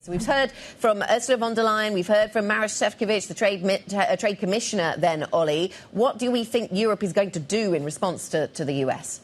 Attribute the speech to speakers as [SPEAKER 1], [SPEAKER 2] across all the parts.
[SPEAKER 1] So we've heard from Ursula von der Leyen, we've heard from Maroš Šefčovič, the trade commissioner then, Ollie. What do we think Europe is going to do in response to the US?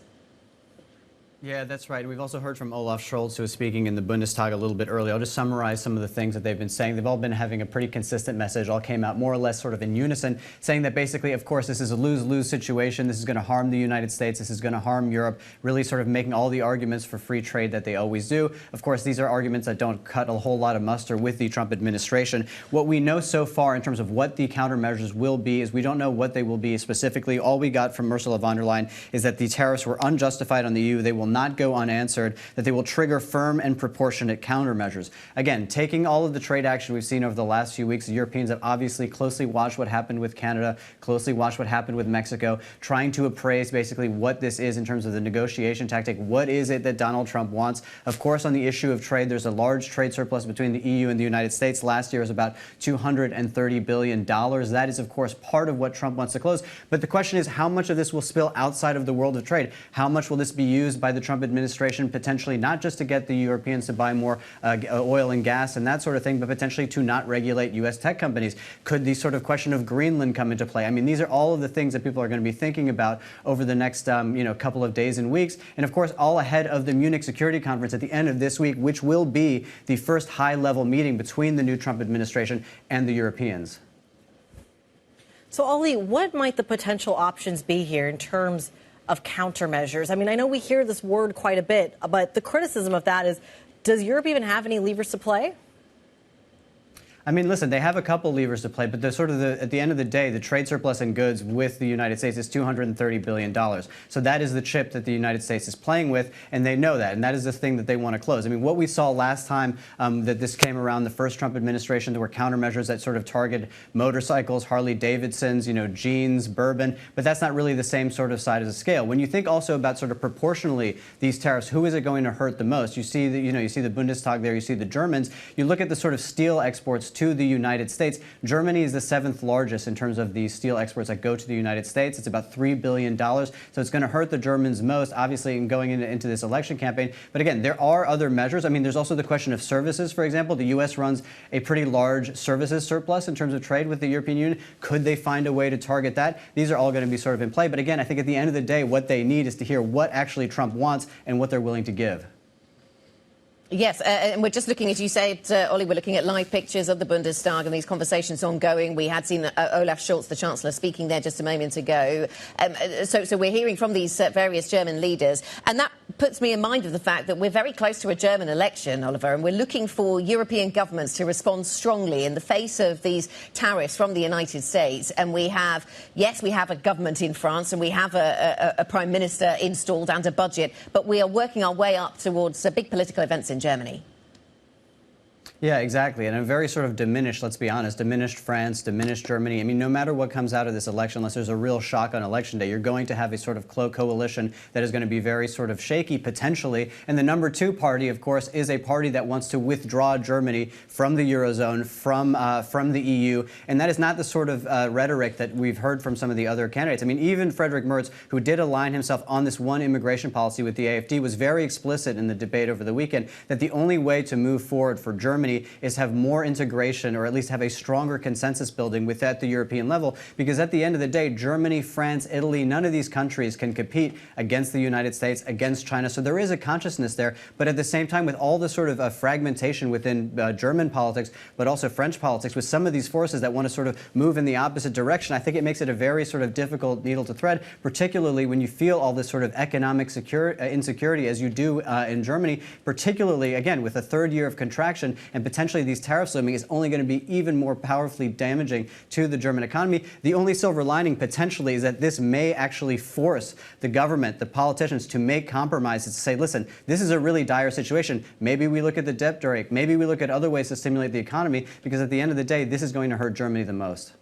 [SPEAKER 2] Yeah, that's right. We've also heard from Olaf Scholz, who was speaking in the Bundestag a little bit earlier. I'll just summarize some of the things that they've been saying. They've all been having a pretty consistent message, all came out more or less sort of in unison, saying that basically, of course, this is a lose-lose situation. This is going to harm the United States. This is going to harm Europe, really sort of making all the arguments for free trade that they always do. Of course, these are arguments that don't cut a whole lot of muster with the Trump administration. What we know so far in terms of what the countermeasures will be is we don't know what they will be specifically. All we got from Ursula von der Leyen is that the tariffs were unjustified on the EU. They will not go unanswered, that they will trigger firm and proportionate countermeasures. Again, taking all of the trade action we've seen over the last few weeks, the Europeans have obviously closely watched what happened with Canada, closely watched what happened with Mexico, trying to appraise basically what this is in terms of the negotiation tactic. What is it that Donald Trump wants? Of course, on the issue of trade, there's a large trade surplus between the EU and the United States. Last year was about $230 billion. That is, of course, part of what Trump wants to close. But the question is, how much of this will spill outside of the world of trade? How much will this be used by the Trump administration potentially not just to get the Europeans to buy more oil and gas and that sort of thing, but potentially to not regulate U.S. tech companies? Could the sort of question of Greenland come into play? I mean, these are all of the things that people are going to be thinking about over the next couple of days and weeks. And of course, all ahead of the Munich Security Conference at the end of this week, which will be the first high-level meeting between the new Trump administration and the Europeans.
[SPEAKER 3] So, Ollie, what might the potential options be here in terms of countermeasures? I mean, I know we hear this word quite a bit, but the criticism of that is, does Europe even have any levers to play?
[SPEAKER 2] I mean, listen, they have a couple levers to play, but at the end of the day, the trade surplus in goods with the United States is $230 billion. So that is the chip that the United States is playing with, and they know that, and that is the thing that they want to close. I mean, what we saw last time that this came around, the first Trump administration, there were countermeasures that sort of targeted motorcycles, Harley-Davidsons, jeans, bourbon, but that's not really the same sort of side of the scale. When you think also about sort of proportionally these tariffs, who is it going to hurt the most? You see you see the Bundestag there, you see the Germans. You look at the sort of steel exports to the United States. Germany is the 7th largest in terms of the steel exports that go to the United States. It's about $3 billion. So it's going to hurt the Germans most, obviously, in going into this election campaign. But again, there are other measures. I mean, there's also the question of services, for example. The U.S. runs a pretty large services surplus in terms of trade with the European Union. Could they find a way to target that? These are all going to be sort of in play. But again, I think at the end of the day, what they need is to hear what actually Trump wants and what they're willing to give.
[SPEAKER 1] Yes, and we're just looking, as you said, Ollie, we're looking at live pictures of the Bundestag and these conversations ongoing. We had seen Olaf Scholz, the Chancellor, speaking there just a moment ago. So we're hearing from these various German leaders. And that puts me in mind of the fact that we're very close to a German election, Oliver, and we're looking for European governments to respond strongly in the face of these tariffs from the United States. And we have a government in France and we have a Prime Minister installed and a budget, but we are working our way up towards big political events in Germany.
[SPEAKER 2] Yeah, exactly. And a very sort of diminished, let's be honest, diminished France, diminished Germany. I mean, no matter what comes out of this election, unless there's a real shock on election day, you're going to have a sort of coalition that is going to be very sort of shaky potentially. And the number 2 party, of course, is a party that wants to withdraw Germany from the Eurozone, from the EU. And that is not the sort of rhetoric that we've heard from some of the other candidates. I mean, even Friedrich Merz, who did align himself on this one immigration policy with the AfD, was very explicit in the debate over the weekend that the only way to move forward for Germany is have more integration, or at least have a stronger consensus building at the European level, because at the end of the day, Germany, France, Italy, none of these countries can compete against the United States, against China. So there is a consciousness there. But at the same time, with all the sort of fragmentation within German politics, but also French politics, with some of these forces that want to sort of move in the opposite direction, I think it makes it a very sort of difficult needle to thread, particularly when you feel all this sort of economic insecurity as you do in Germany, particularly, again, with a 3rd year of contraction and potentially these tariffs looming is only going to be even more powerfully damaging to the German economy. The only silver lining potentially is that this may actually force the government, the politicians, to make compromises, to say, listen, this is a really dire situation. Maybe we look at the debt brake. Maybe we look at other ways to stimulate the economy, because at the end of the day, this is going to hurt Germany the most.